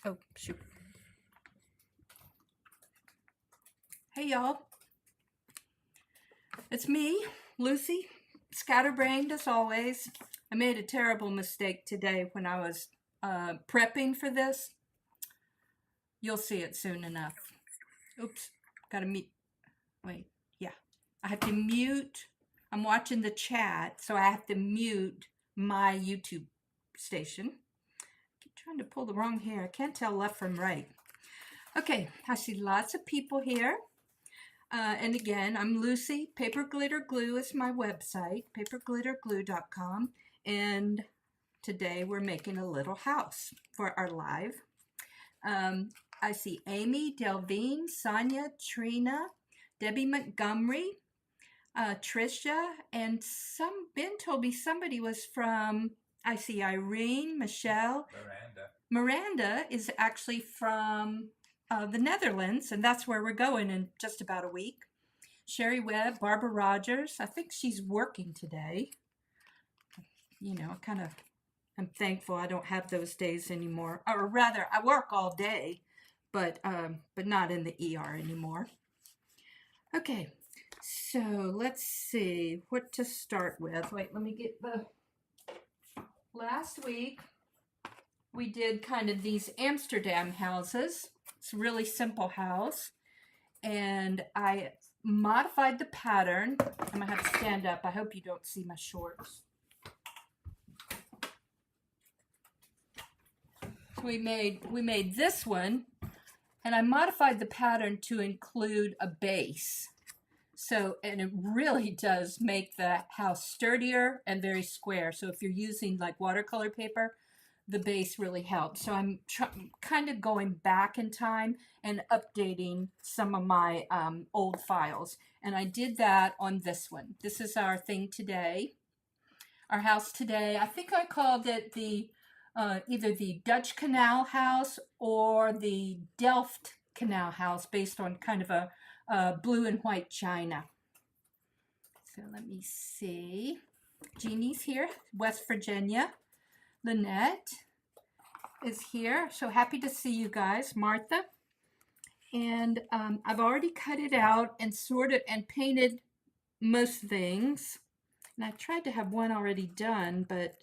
Oh, shoot. Hey, y'all. It's me, Lucy, scatterbrained as always. I made a terrible mistake today when I was prepping for this. You'll see it soon enough. Oops, gotta mute. Wait, yeah. I have to mute. I'm watching the chat, so I have to mute my YouTube station. I keep trying to pull the wrong hair. I can't tell left from right. Okay, I see lots of people here. And again, I'm Lucy. Paper Glitter Glue is my website, paperglitterglue.com. And today we're making a little house for our live. I see Amy, Delvine, Sonia, Trina, Debbie Montgomery, Tricia, and Ben told me somebody was from, I see Irene, Michelle. Miranda is actually from the Netherlands, and that's where we're going in just about a week. Sherry Webb, Barbara Rogers. I think she's working today. You know, I'm thankful I don't have those days anymore. Or rather, I work all day, but not in the ER anymore. Okay, so let's see what to start with. Wait, let me get the... Last week, we did kind of these Amsterdam houses. It's a really simple house. And I modified the pattern. I'm going to have to stand up. I hope you don't see my shorts. So we made this one, and I modified the pattern to include a base. So, and it really does make the house sturdier and very square. So if you're using like watercolor paper, the base really helps. So I'm kind of going back in time and updating some of my old files. And I did that on this one. This is our thing today, our house today. I think I called it the either the Dutch Canal house or the Delft Canal house, based on kind of a blue and white china. So let me see. Jeannie's here, West Virginia. Lynette is here. So happy to see you guys. Martha. And I've already cut it out and sorted and painted most things. And I tried to have one already done, but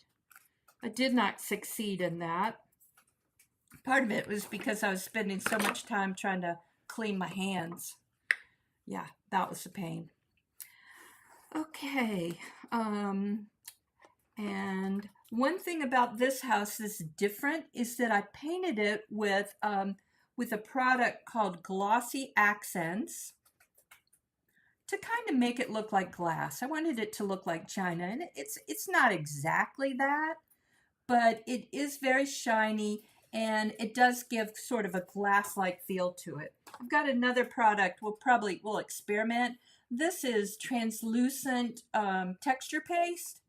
I did not succeed in that. Part of it was because I was spending so much time trying to clean my hands. Yeah, that was a pain. Okay, and one thing about this house that's different is that I painted it with a product called Glossy Accents to kind of make it look like glass. I wanted it to look like china, and it's not exactly that, but it is very shiny, and it does give sort of a glass-like feel to it. I've got another product we'll experiment. This is translucent texture paste.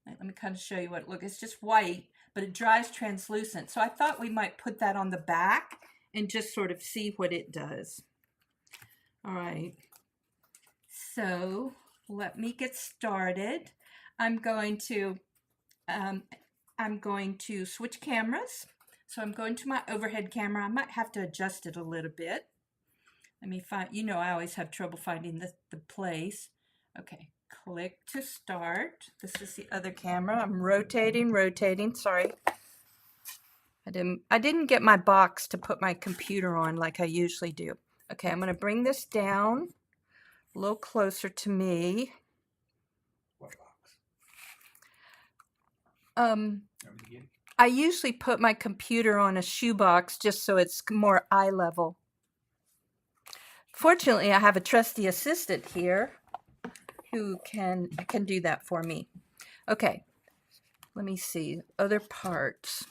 Let me kind of show you what it looks. It's just white, but it dries translucent. So I thought we might put that on the back and just sort of see what it does. All right. So let me get started. I'm going to switch cameras. So I'm going to my overhead camera. I might have to adjust it a little bit. Let me find, you know, I always have trouble finding the place. Okay, click to start. This is the other camera. I'm rotating, sorry. I didn't get my box to put my computer on like I usually do. Okay, I'm gonna bring this down a little closer to me. What box? I usually put my computer on a shoebox just so it's more eye level. Fortunately, I have a trusty assistant here who can do that for me. Okay, let me see other parts.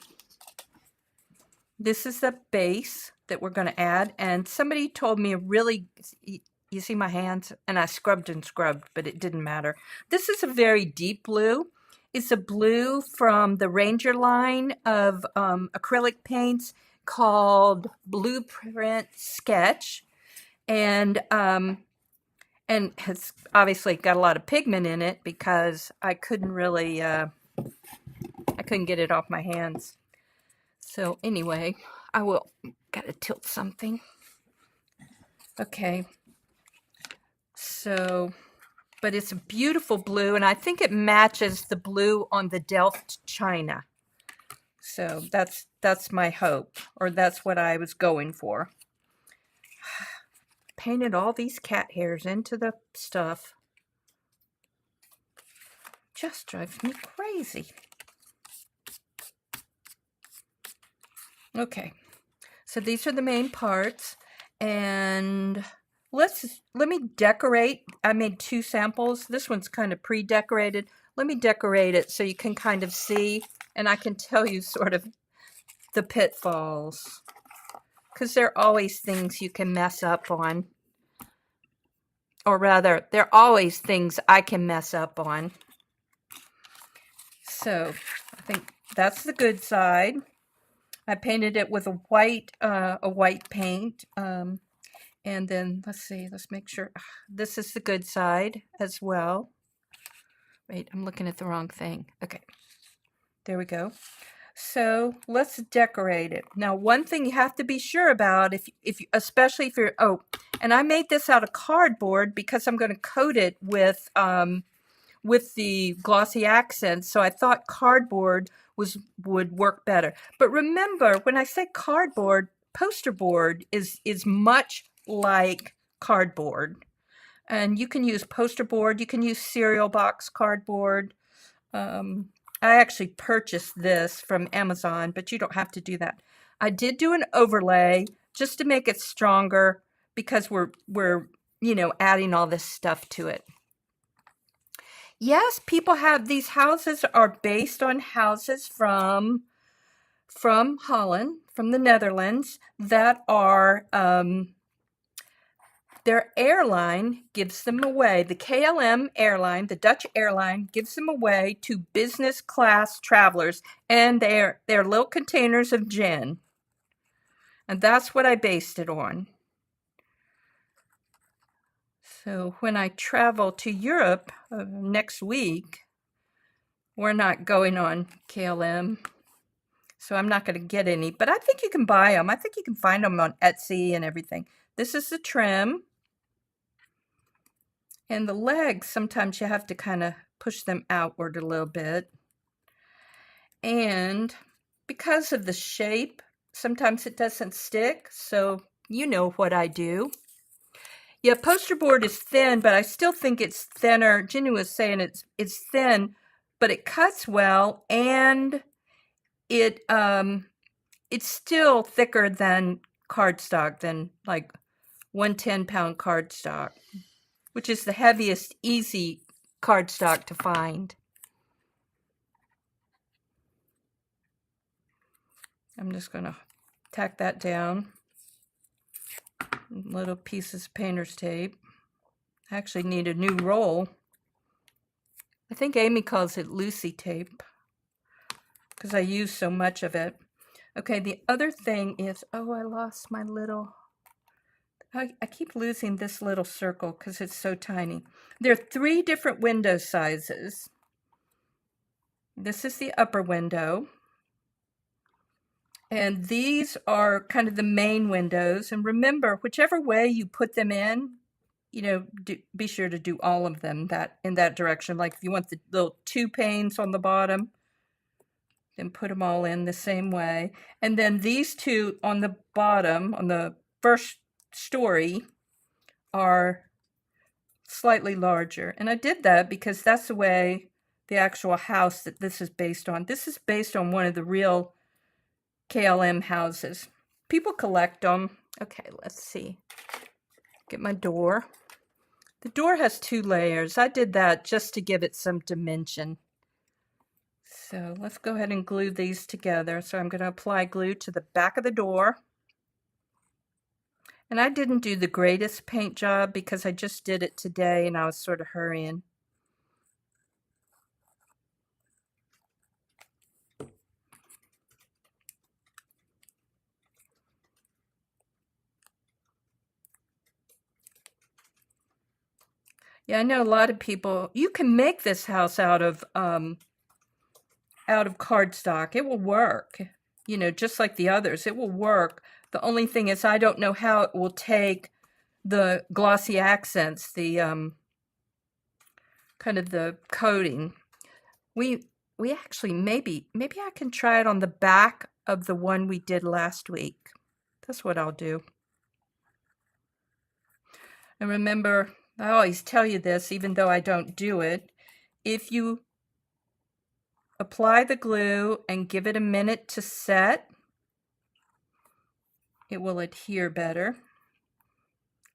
This is the base that we're going to add, and somebody told me you see my hands, and I scrubbed and scrubbed, but it didn't matter. This is a very deep blue. It's a blue from the Ranger line of acrylic paints called Blueprint Sketch. And has obviously got a lot of pigment in it because I couldn't really, I couldn't get it off my hands. So anyway, I will, gotta tilt something. Okay. So, but it's a beautiful blue, and I think it matches the blue on the Delft china. So that's my hope, or that's what I was going for. Painted all these cat hairs into the stuff. Just drives me crazy. Okay, so these are the main parts, and let me decorate. I made 2 samples. This one's kind of pre-decorated. Let me decorate it so you can kind of see, and I can tell you sort of the pitfalls, because there are always things you can mess up on, or rather, there are always things I can mess up on. So I think that's the good side. I painted it with a white paint, and then let's see, let's make sure this is the good side as well. Wait, I'm looking at the wrong thing. Okay, there we go. So let's decorate it. Now, one thing you have to be sure about, especially if you're, and I made this out of cardboard because I'm going to coat it with the glossy accents. So I thought cardboard would work better. But remember, when I say cardboard, poster board is much like cardboard. And you can use poster board, you can use cereal box cardboard. I actually purchased this from Amazon, but you don't have to do that. I did do an overlay just to make it stronger because we're adding all this stuff to it. Yes, people have, these houses are based on houses from Holland, from the Netherlands, that are, their airline gives them away. The KLM airline, the Dutch airline, gives them away to business class travelers, and they're little containers of gin. And that's what I based it on. So when I travel to Europe next week, we're not going on KLM, so I'm not going to get any, but I think you can buy them. I think you can find them on Etsy and everything. This is the trim. And the legs, sometimes you have to kind of push them outward a little bit. And because of the shape, sometimes it doesn't stick, so you know what I do. Yeah, poster board is thin, but I still think it's thinner. Jenny was saying it's thin, but it cuts well, and it's still thicker than cardstock, than like 110-pound cardstock, which is the heaviest easy cardstock to find. I'm just going to tack that down. Little pieces of painter's tape. I actually need a new roll. I think Amy calls it Lucy tape because I use so much of it. Okay, the other thing is, I lost my little, I keep losing this little circle because it's so tiny. There are 3 different window sizes. This is the upper window. And these are kind of the main windows. And remember, whichever way you put them in, be sure to do all of them in that direction. Like if you want the little 2 panes on the bottom, then put them all in the same way. And then these 2 on the bottom, on the first story, are slightly larger. And I did that because that's the way the actual house that this is based on. This is based on one of the real KLM houses. People collect them. Okay, let's see. Get my door. The door has 2 layers. I did that just to give it some dimension. So let's go ahead and glue these together. So I'm going to apply glue to the back of the door. And I didn't do the greatest paint job because I just did it today and I was sort of hurrying. Yeah, I know a lot of people, you can make this house out of cardstock. It will work. you know, just like the others. It will work. The only thing is I don't know how it will take the glossy accents, the kind of the coating. We actually maybe I can try it on the back of the one we did last week. That's what I'll do. And remember, I always tell you this, even though I don't do it, if you apply the glue and give it a minute to set, it will adhere better.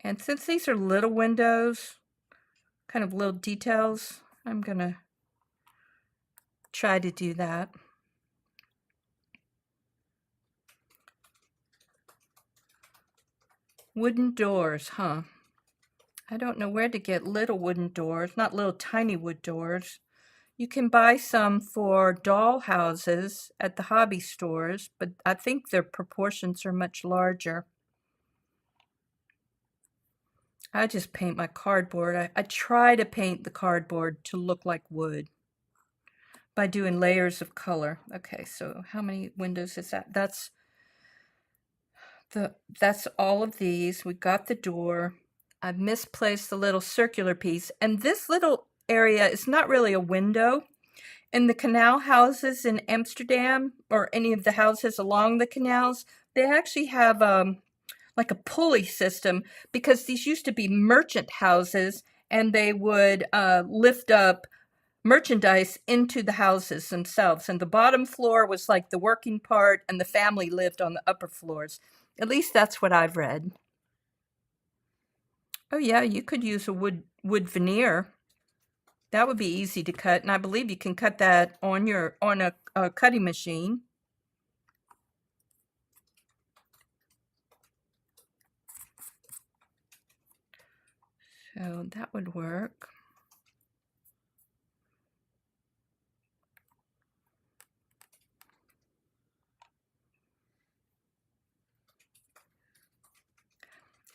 And since these are little windows, kind of little details, I'm gonna try to do that. Wooden doors, huh? I don't know where to get little wooden doors, not little tiny wood doors. You can buy some for doll houses at the hobby stores, but I think their proportions are much larger. I just paint my cardboard. I try to paint the cardboard to look like wood by doing layers of color. Okay, so how many windows is that? That's all of these. We got the door. I've misplaced the little circular piece, and this little area is not really a window. In the canal houses in Amsterdam, or any of the houses along the canals, they actually have like a pulley system, because these used to be merchant houses, and they would lift up merchandise into the houses themselves. And the bottom floor was like the working part, and the family lived on the upper floors. At least that's what I've read. Oh yeah, you could use a wood veneer. That would be easy to cut, and I believe you can cut that on a cutting machine. So that would work.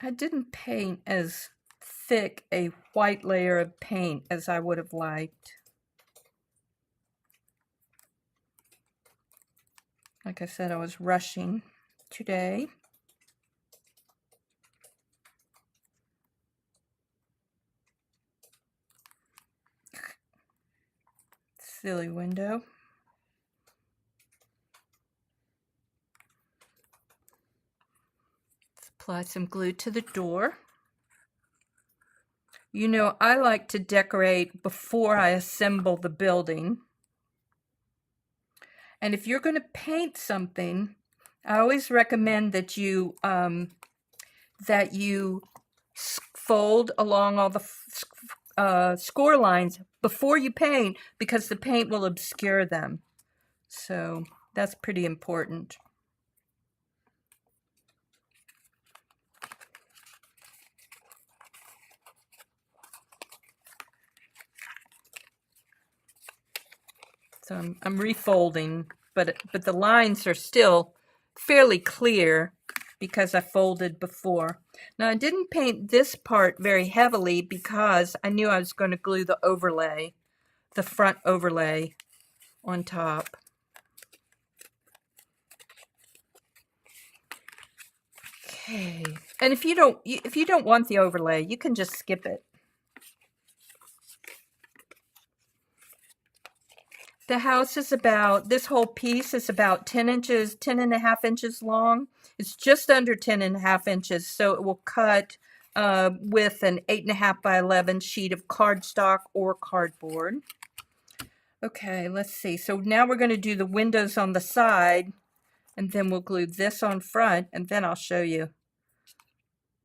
I didn't paint as thick a white layer of paint as I would have liked. Like I said, I was rushing today. Silly window. Apply some glue to the door. You know, I like to decorate before I assemble the building. And if you're going to paint something, I always recommend that you fold along all the score lines before you paint, because the paint will obscure them. So that's pretty important. So I'm refolding, but the lines are still fairly clear because I folded before. Now I didn't paint this part very heavily because I knew I was going to glue the overlay, the front overlay on top. Okay, and if you don't want the overlay, you can just skip it. The house is about, this whole piece is about 10 inches, 10.5 inches long. It's just under 10.5 inches, so it will cut with an 8.5 by 11 sheet of cardstock or cardboard. Okay, let's see. So now we're going to do the windows on the side, and then we'll glue this on front, and then I'll show you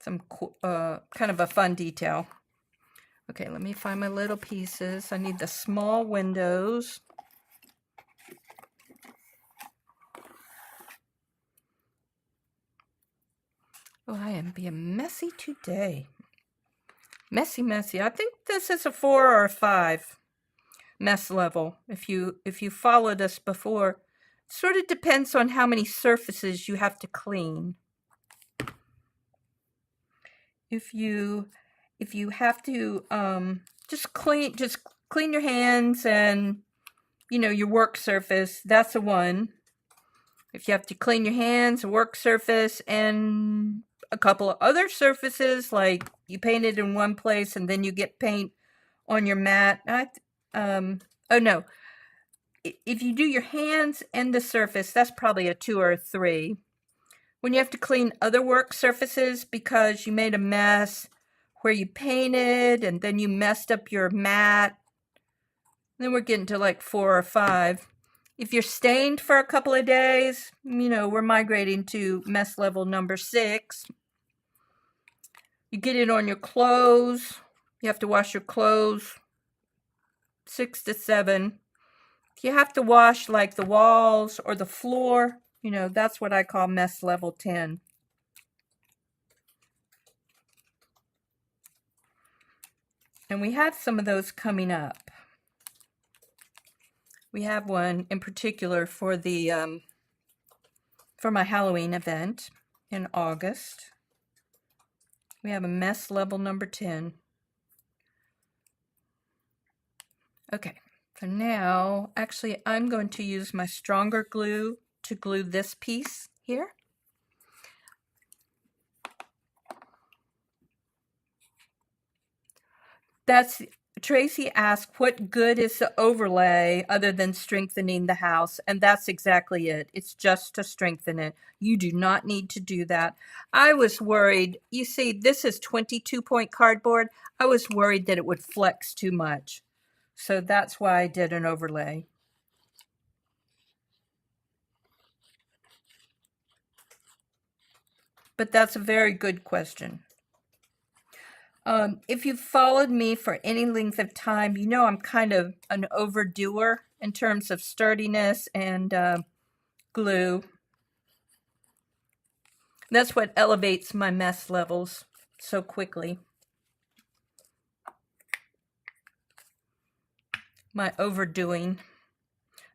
some kind of a fun detail. Okay, let me find my little pieces. I need the small windows. Oh, I am being messy today. Messy, messy. I think this is a 4 or a 5 mess level. If you followed us before, it sort of depends on how many surfaces you have to clean. If you have to just clean your hands and, you know, your work surface, that's a 1. If you have to clean your hands, a work surface, and a couple of other surfaces, like you painted in one place and then you get paint on your mat. Oh no. If you do your hands and the surface, that's probably a 2 or a 3. When you have to clean other work surfaces because you made a mess where you painted and then you messed up your mat, then we're getting to like 4 or 5. If you're stained for a couple of days, we're migrating to mess level number 6. You get it on your clothes. You have to wash your clothes. 6 to 7. If you have to wash like the walls or the floor, that's what I call mess level 10. And we have some of those coming up. We have one in particular for the for my Halloween event in August. We have a mess level number 10. Okay, so now, actually, I'm going to use my stronger glue to glue this piece here. Tracy asked, what good is the overlay other than strengthening the house? And that's exactly it. It's just to strengthen it. You do not need to do that. I was worried. You see, this is 22-point cardboard. I was worried that it would flex too much. So that's why I did an overlay. But that's a very good question. If you've followed me for any length of time, you know I'm kind of an overdoer in terms of sturdiness and glue. That's what elevates my mess levels so quickly. My overdoing.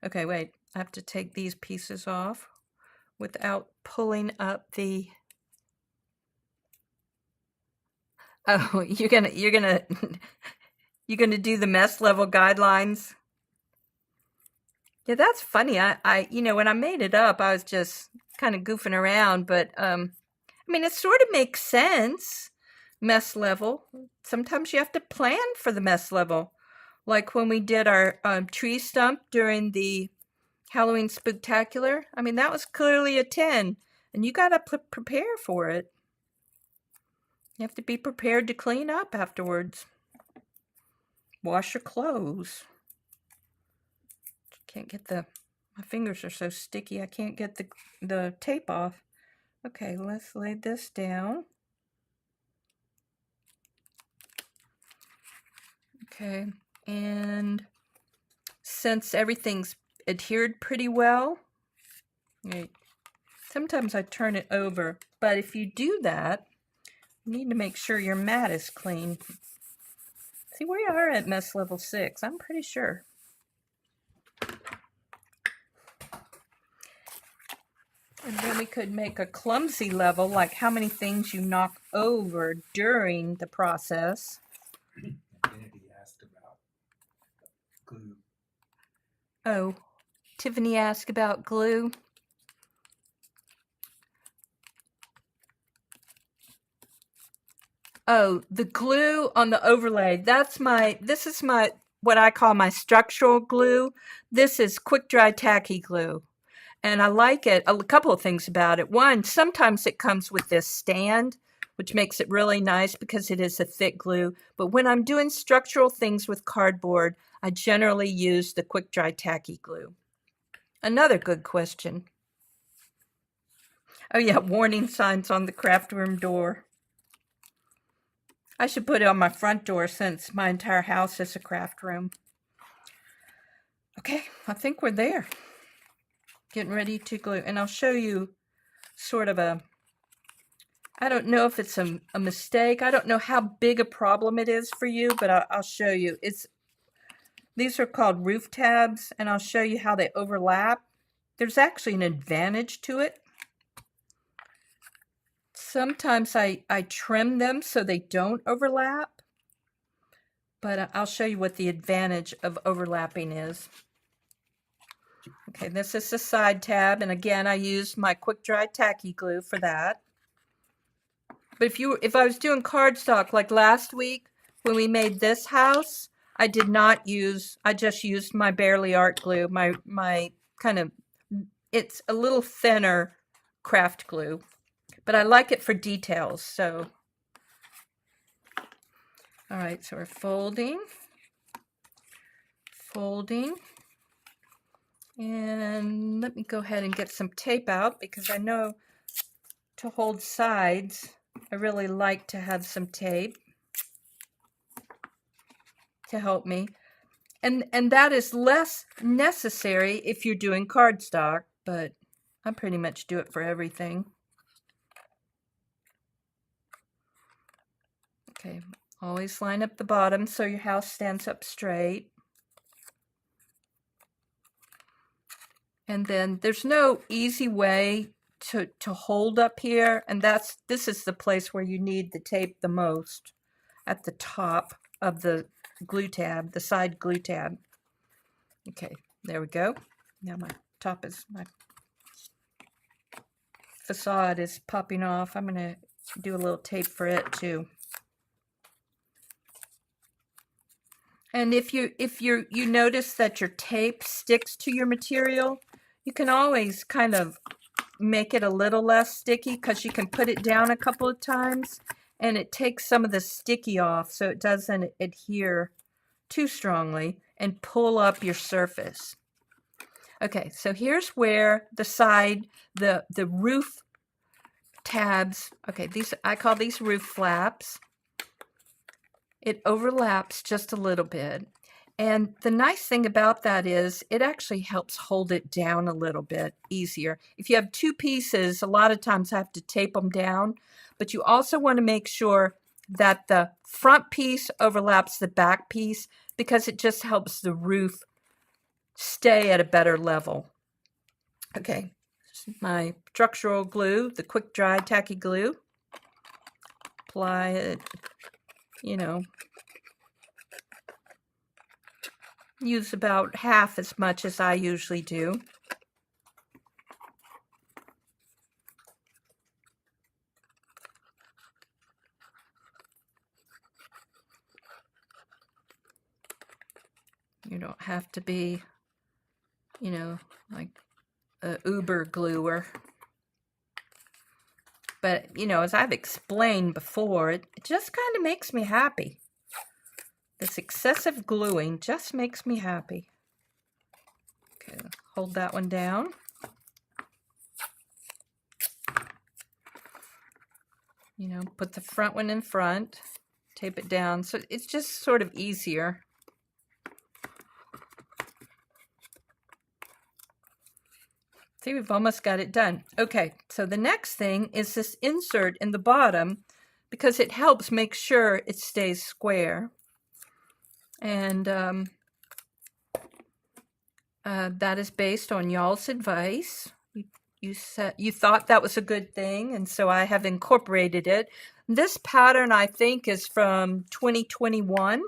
Okay, wait. I have to take these pieces off without pulling up the... Oh, you're gonna do the mess level guidelines? Yeah, that's funny. I when I made it up, I was just kind of goofing around, but I mean, it sort of makes sense. Mess level. Sometimes you have to plan for the mess level. Like when we did our tree stump during the Halloween Spooktacular. I mean, that was clearly a 10, and you got to prepare for it. You have to be prepared to clean up afterwards. Wash your clothes. Can't get my fingers are so sticky, I can't get the tape off. Okay, let's lay this down. Okay, and since everything's adhered pretty well, sometimes I turn it over, but if you do that, you need to make sure your mat is clean. See, we are at mess level 6, I'm pretty sure. And then we could make a clumsy level, like how many things you knock over during the process. Kennedy asked about glue. Oh, Tiffany asked about glue. Oh, the glue on the overlay. This is what I call my structural glue. This is quick dry tacky glue. And I like it. A couple of things about it. One, sometimes it comes with this stand, which makes it really nice because it is a thick glue. But when I'm doing structural things with cardboard, I generally use the quick dry tacky glue. Another good question. Oh yeah, warning signs on the craft room door. I should put it on my front door since my entire house is a craft room. Okay, I think we're there. Getting ready to glue. And I'll show you sort of I don't know if it's a mistake. I don't know how big a problem it is for you, but I'll show you. These are called roof tabs, and I'll show you how they overlap. There's actually an advantage to it. Sometimes I trim them so they don't overlap, but I'll show you what the advantage of overlapping is. Okay, this is the side tab, and again, I used my quick dry tacky glue for that. But if I was doing cardstock like last week when we made this house, I just used my Barely Art glue, my kind of, it's a little thinner craft glue, but I like it for details, so. All right, so we're folding, and let me go ahead and get some tape out because I know to hold sides, I really like to have some tape to help me. And that is less necessary if you're doing cardstock, but I pretty much do it for everything. Okay, always line up the bottom so your house stands up straight. And then there's no easy way to hold up here, and this is the place where you need the tape the most, at the top of the glue tab, the side glue tab. Okay, there we go. Now my facade is popping off. I'm gonna do a little tape for it too. And if you notice that your tape sticks to your material, you can always kind of make it a little less sticky because you can put it down a couple of times and it takes some of the sticky off so it doesn't adhere too strongly and pull up your surface. Okay, so here's where the side, the roof tabs, okay, I call these roof flaps. It overlaps just a little bit. And the nice thing about that is it actually helps hold it down a little bit easier. If you have two pieces, a lot of times I have to tape them down, but you also want to make sure that the front piece overlaps the back piece because it just helps the roof stay at a better level. Okay, my structural glue, the quick dry tacky glue. Apply it, use about half as much as I usually do. You don't have to be, like a uber gluer. But, as I've explained before, it just kind of makes me happy. This excessive gluing just makes me happy. Okay, hold that one down. Put the front one in front, tape it down. So it's just sort of easier. See, we've almost got it done. Okay, so the next thing is this insert in the bottom because it helps make sure it stays square. And that is based on y'all's advice. You thought that was a good thing, and so I have incorporated it. This pattern, I think, is from 2021.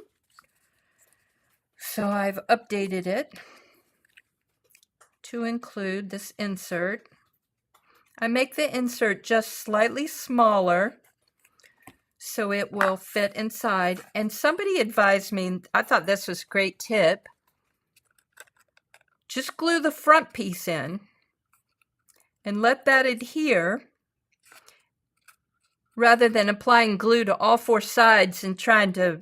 So I've updated it to include this insert. I make the insert just slightly smaller so it will fit inside. And somebody advised me, I thought this was a great tip, just glue the front piece in and let that adhere rather than applying glue to all four sides and trying to,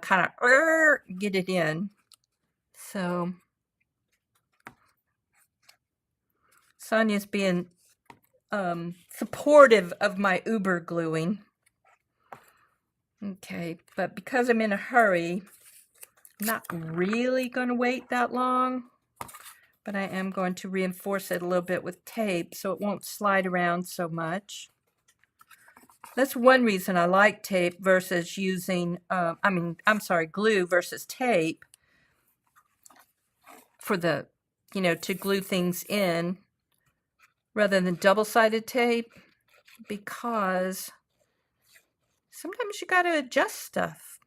kind of get it in. So Sonia's being supportive of my uber gluing. Okay, but because I'm in a hurry, I'm not really going to wait that long, but I am going to reinforce it a little bit with tape so it won't slide around so much. That's one reason I like tape versus using, glue versus tape for the, to glue things in rather than double-sided tape, because sometimes you got to adjust stuff.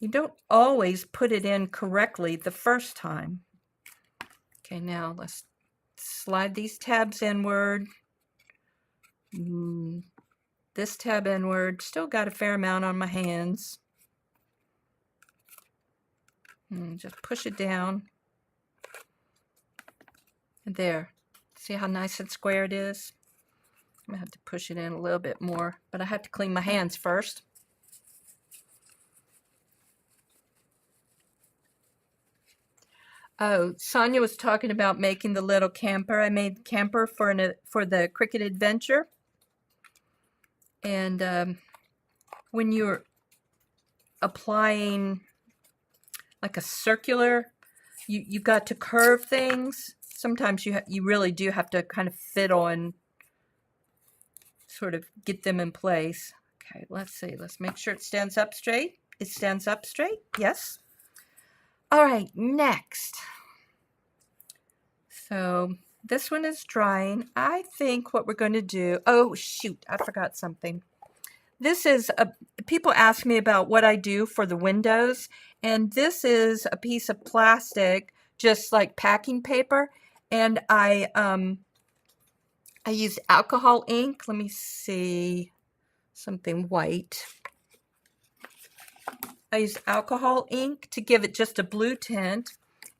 You don't always put it in correctly the first time. Okay, now let's slide these tabs inward. This tab inward. Still got a fair amount on my hands. And just push it down. And there. See how nice and square it is? I'm going to have to push it in a little bit more, but I have to clean my hands first. Oh, Sonia was talking about making the little camper. I made the camper for the Cricket Adventure. And when you're applying like a circular, you got to curve things. Sometimes you really do have to kind of fiddle and sort of get them in place. Okay, let's see. Let's make sure it stands up straight. It stands up straight. Yes. All right, next. So this one is drying. I think what we're going to do, oh shoot, I forgot something. This is people ask me about what I do for the windows, and this is a piece of plastic, just like packing paper, and I used alcohol ink. Let me see, something white. I used alcohol ink to give it just a blue tint,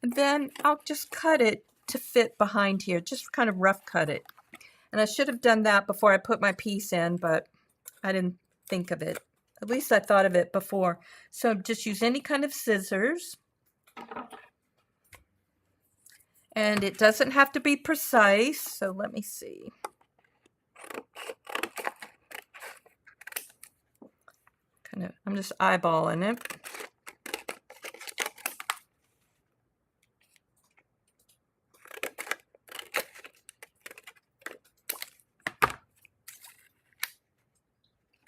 and then I'll just cut it to fit behind here, just kind of rough cut it. And I should have done that before I put my piece in, but I didn't think of it. At least I thought of it before. So just use any kind of scissors. And it doesn't have to be precise, so let me see. I'm just eyeballing it.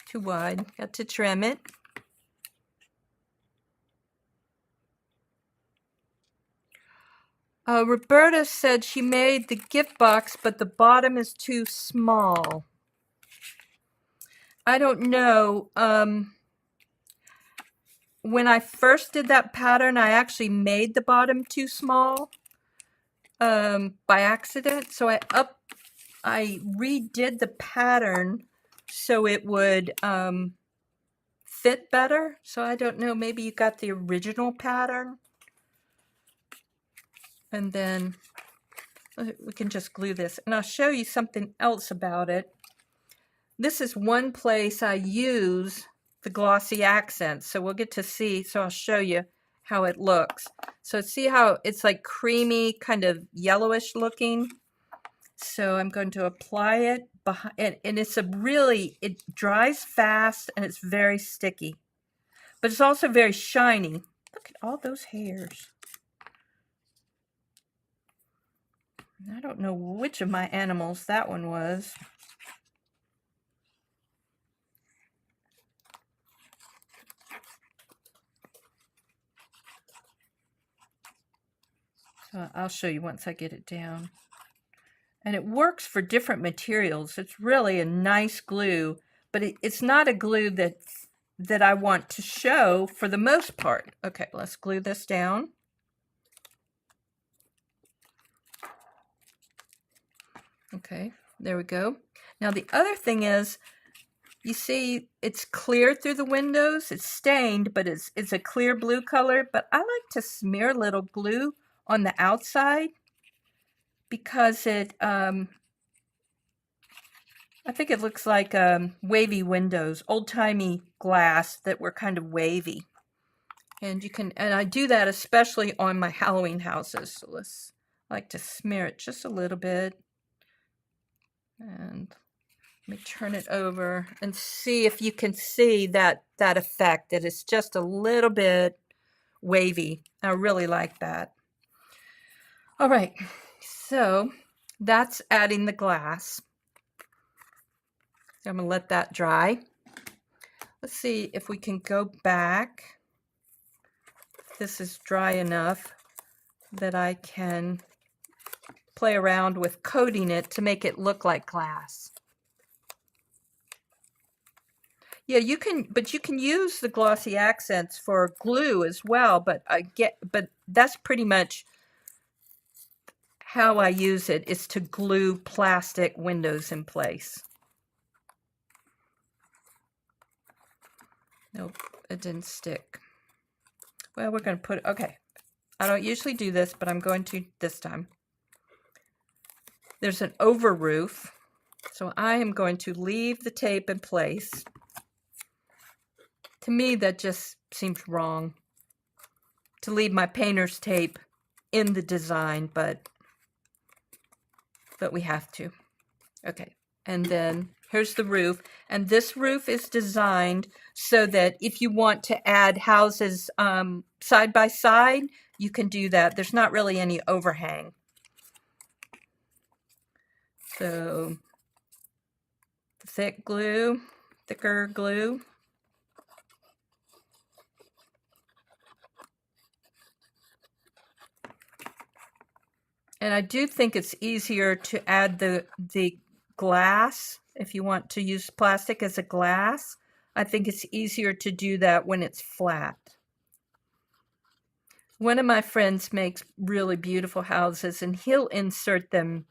Too wide, got to trim it. Roberta said she made the gift box, but the bottom is too small. I don't know. When I first did that pattern, I actually made the bottom too small by accident. So I redid the pattern so it would fit better. So I don't know, maybe you got the original pattern. And then we can just glue this. And I'll show you something else about it. This is one place I use the glossy accents. So we'll get to see. So I'll show you how it looks. So see how it's like creamy, kind of yellowish looking. So I'm going to apply it behind, and it's it dries fast and it's very sticky. But it's also very shiny. Look at all those hairs. I don't know which of my animals that one was. So I'll show you once I get it down. And it works for different materials. It's really a nice glue, but it's not a glue that I want to show for the most part. Okay, let's glue this down. Okay, there we go. Now the other thing is, you see it's clear through the windows. It's stained, but it's a clear blue color. But I like to smear a little glue on the outside because it, I think it looks like wavy windows, old-timey glass that were kind of wavy. And I do that especially on my Halloween houses. So I like to smear it just a little bit. And let me turn it over and see if you can see that effect, that it's just a little bit wavy. I really like that. All right, so that's adding the glass. So I'm gonna let that dry. Let's see if we can go back. This is dry enough that I can play around with coating it to make it look like glass. Yeah, you can use the glossy accents for glue as well, but that's pretty much how I use it is to glue plastic windows in place. Nope, it didn't stick. Well, we're going to put, okay. I don't usually do this, but I'm going to this time. There's an over roof, so I am going to leave the tape in place. To me, that just seems wrong to leave my painter's tape in the design, but we have to. Okay, and then here's the roof, and this roof is designed so that if you want to add houses side by side, you can do that. There's not really any overhang. So thicker glue. And I do think it's easier to add the glass if you want to use plastic as a glass. I think it's easier to do that when it's flat. One of my friends makes really beautiful houses, and he'll insert them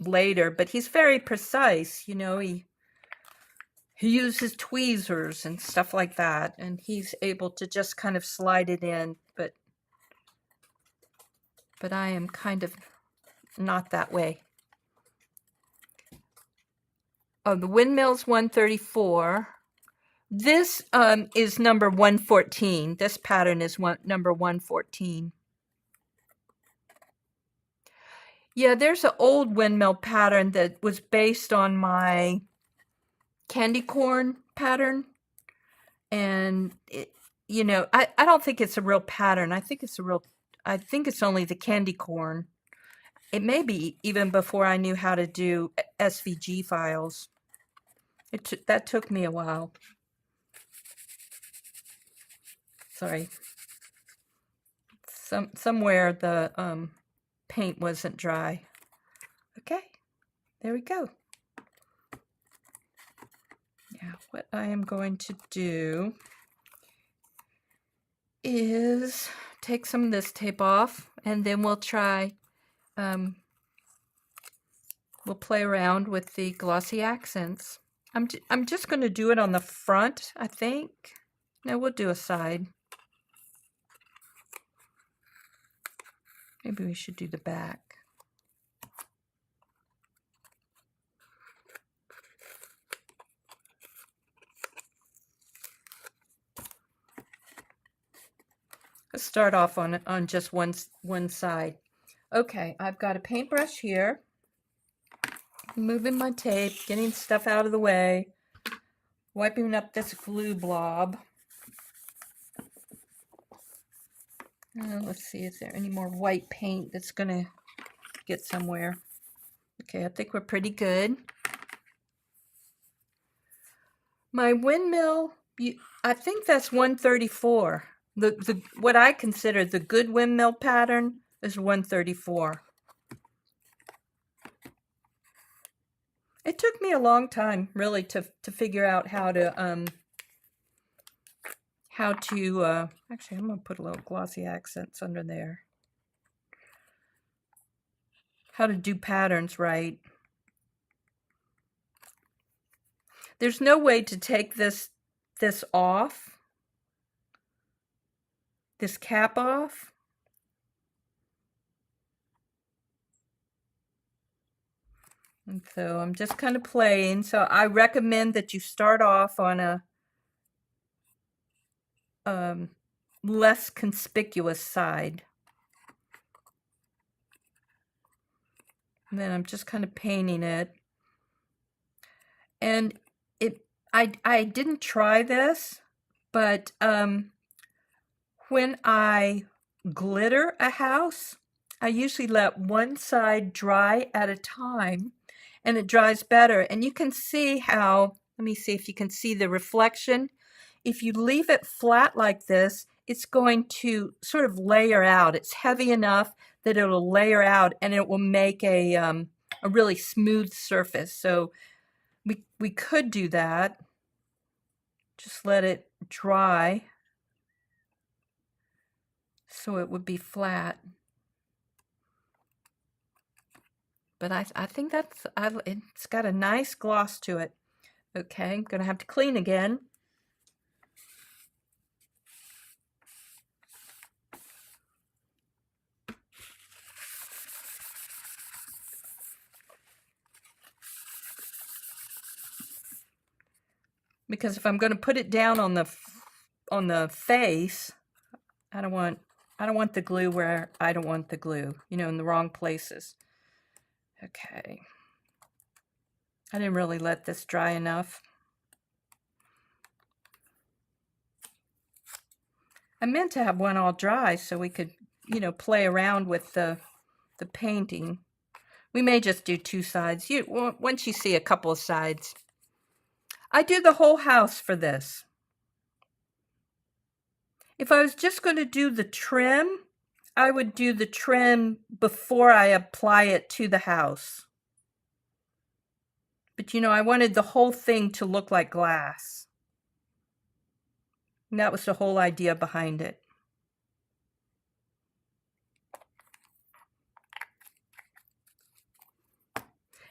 later, but he's very precise. You know, he uses tweezers and stuff like that, and he's able to just kind of slide it in, but I am kind of not that way. Oh, the windmill's 134. This is number 114. This pattern is number 114. Yeah, there's an old windmill pattern that was based on my candy corn pattern. And, you know, I don't think it's a real pattern. I think it's only the candy corn. It may be even before I knew how to do SVG files. That took me a while. Sorry. Somewhere the paint wasn't dry. Okay, there we go. Now, what I am going to do is take some of this tape off, and then we'll try, we'll play around with the glossy accents. I'm just going to do it on the front, I think. No, we'll do a side. Maybe we should do the back. Let's start off on just one side. Okay, I've got a paintbrush here. Moving my tape, getting stuff out of the way, wiping up this glue blob. Let's see, is there any more white paint that's gonna get somewhere? Okay, I think we're pretty good. My windmill, I think that's 134. What I consider the good windmill pattern is 134. It took me a long time, really, to figure out how to actually, I'm going to put a little glossy accents under there. How to do patterns right. There's no way to take this off, this cap off. And so I'm just kind of playing. So I recommend that you start off on a less conspicuous side. And then I'm just kind of painting it. And I didn't try this, but when I glitter a house, I usually let one side dry at a time, and it dries better. And you can see how, let me see if you can see the reflection. If you leave it flat like this, it's going to sort of layer out. It's heavy enough that it'll layer out, and it will make a really smooth surface. So we could do that. Just let it dry so it would be flat. But I think it's got a nice gloss to it. Okay, I'm gonna have to clean again. Because if I'm going to put it down on the face, I don't want the glue where I don't want the glue, you know, in the wrong places. Okay. I didn't really let this dry enough. I meant to have one all dry so we could, you know, play around with the painting. We may just do two sides. Once you see a couple of sides. I do the whole house for this. If I was just going to do the trim, I would do the trim before I apply it to the house. But you know, I wanted the whole thing to look like glass. And that was the whole idea behind it.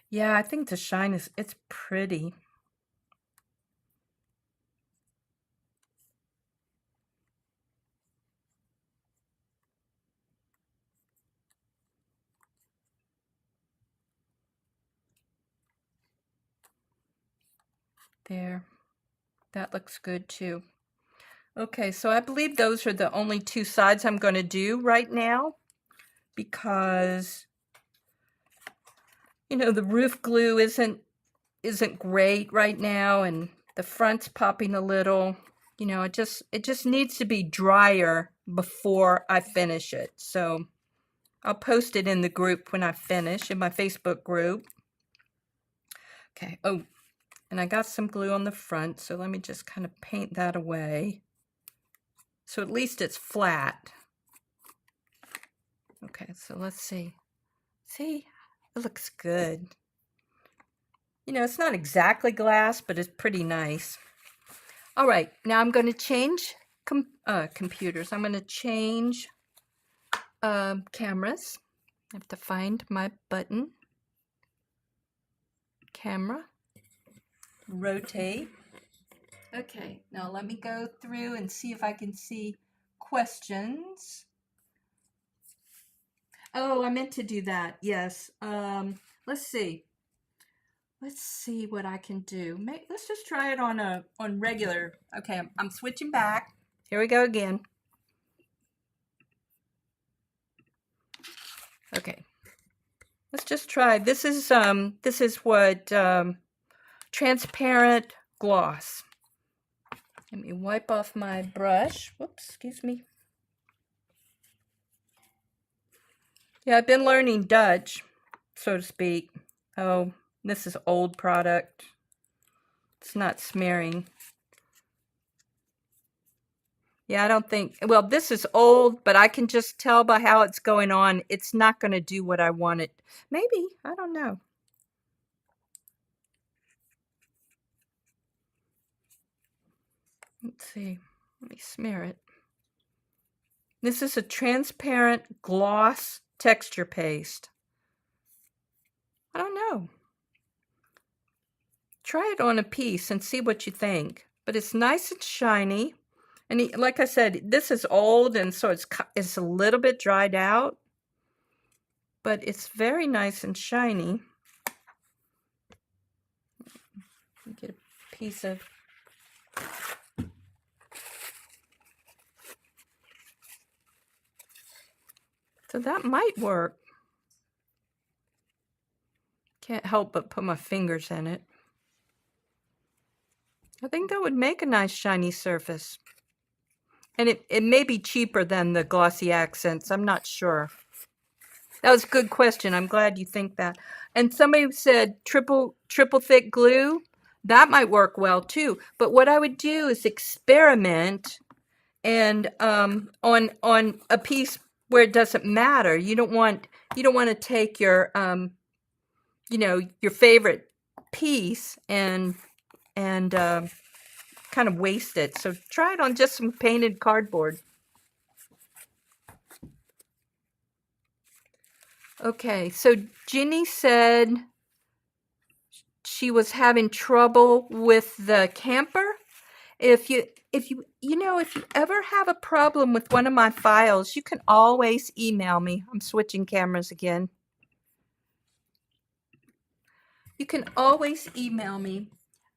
Yeah, I think the shine it's pretty. There, that looks good too. Okay, so I believe those are the only two sides I'm going to do right now because, you know, the roof glue isn't great right now, and the front's popping a little. You know, it just needs to be drier before I finish it. So I'll post it in the group when I finish, in my Facebook group. Okay, oh, and I got some glue on the front, so let me just kind of paint that away. So at least it's flat. Okay, so let's see. See, it looks good. You know, it's not exactly glass, but it's pretty nice. All right, now I'm going to change computers. I'm going to change cameras. I have to find my button. Camera. Rotate. Okay, now let me go through and see if I can see questions. Oh, I meant to do that. Yes. Let's see. Let's see what I can do. Let's just try it on regular. Okay, I'm switching back. Here we go again. Okay. Let's just try. This is what transparent gloss. Let me wipe off my brush. Whoops, excuse me. Yeah, I've been learning Dutch, so to speak. Oh, this is old product. It's not smearing. Yeah, I don't think, well, this is old, but I can just tell by how it's going on, it's not going to do what I want it. Maybe, I don't know. Let's see, let me smear it. This is a transparent gloss texture paste. I don't know. Try it on a piece and see what you think. But it's nice and shiny. And like I said, this is old, and so it's a little bit dried out. But it's very nice and shiny. Get a piece of... So that might work. Can't help but put my fingers in it. I think that would make a nice shiny surface. And it may be cheaper than the glossy accents. I'm not sure. That was a good question. I'm glad you think that. And somebody said triple thick glue. That might work well too. But what I would do is experiment and on a piece where it doesn't matter. You don't want to take your you know, your favorite piece and kind of waste it. So try it on just some painted cardboard. Okay, so Ginny said she was having trouble with the camper. If you ever have a problem with one of my files, you can always email me. I'm switching cameras again. You can always email me.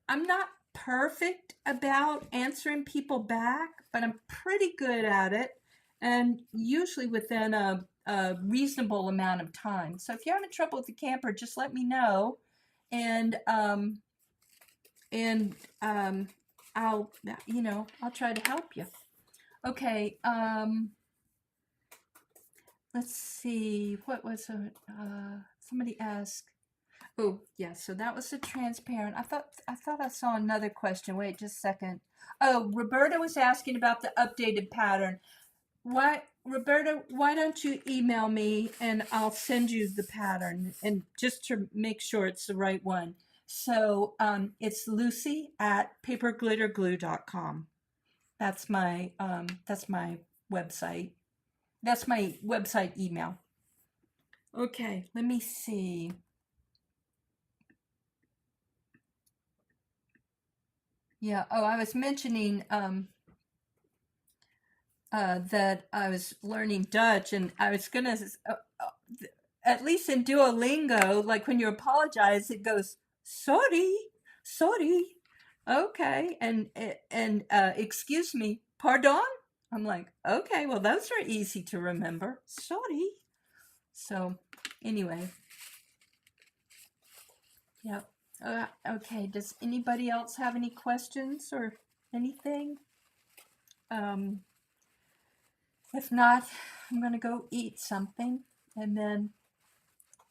I'm not perfect about answering people back, but I'm pretty good at it, and usually within a reasonable amount of time. So if you're having trouble with the camper, just let me know, and and I'll I'll try to help you. Okay. Let's see. What was it? Somebody asked. Oh, yeah, so that was the transparent. I thought I saw another question. Wait just a second. Oh, Roberta was asking about the updated pattern. Roberta, why don't you email me and I'll send you the pattern and just to make sure it's the right one. So it's Lucy at paperglitterglue.com. That's my website. That's my website email. Okay, let me see. Yeah. Oh, I was mentioning that I was learning Dutch, and I was gonna, at least in Duolingo, like when you apologize, it goes sorry, sorry. Okay, and excuse me, pardon. I'm like, okay, well those are easy to remember. Sorry. So, anyway, yeah. Okay. Does anybody else have any questions or anything? Um, If not, I'm gonna go eat something and then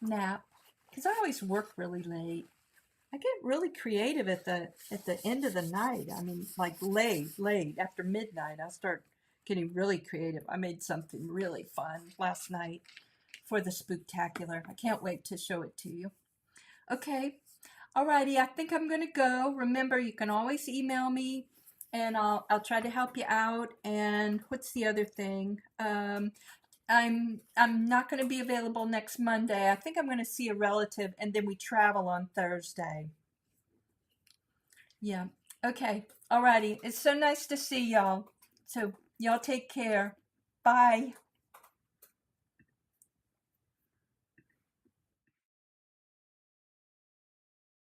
nap because I always work really late. I get really creative at the end of the night. I mean, like late after midnight, I start getting really creative. I made something really fun last night for the spooktacular. I can't wait to show it to you. Okay, alrighty. I think I'm gonna go. Remember, you can always email me, and I'll try to help you out. And what's the other thing? I'm not going to be available next Monday. I think I'm going to see a relative, and then we travel on Thursday. Yeah. Okay. Alrighty. It's so nice to see y'all. So y'all take care. Bye.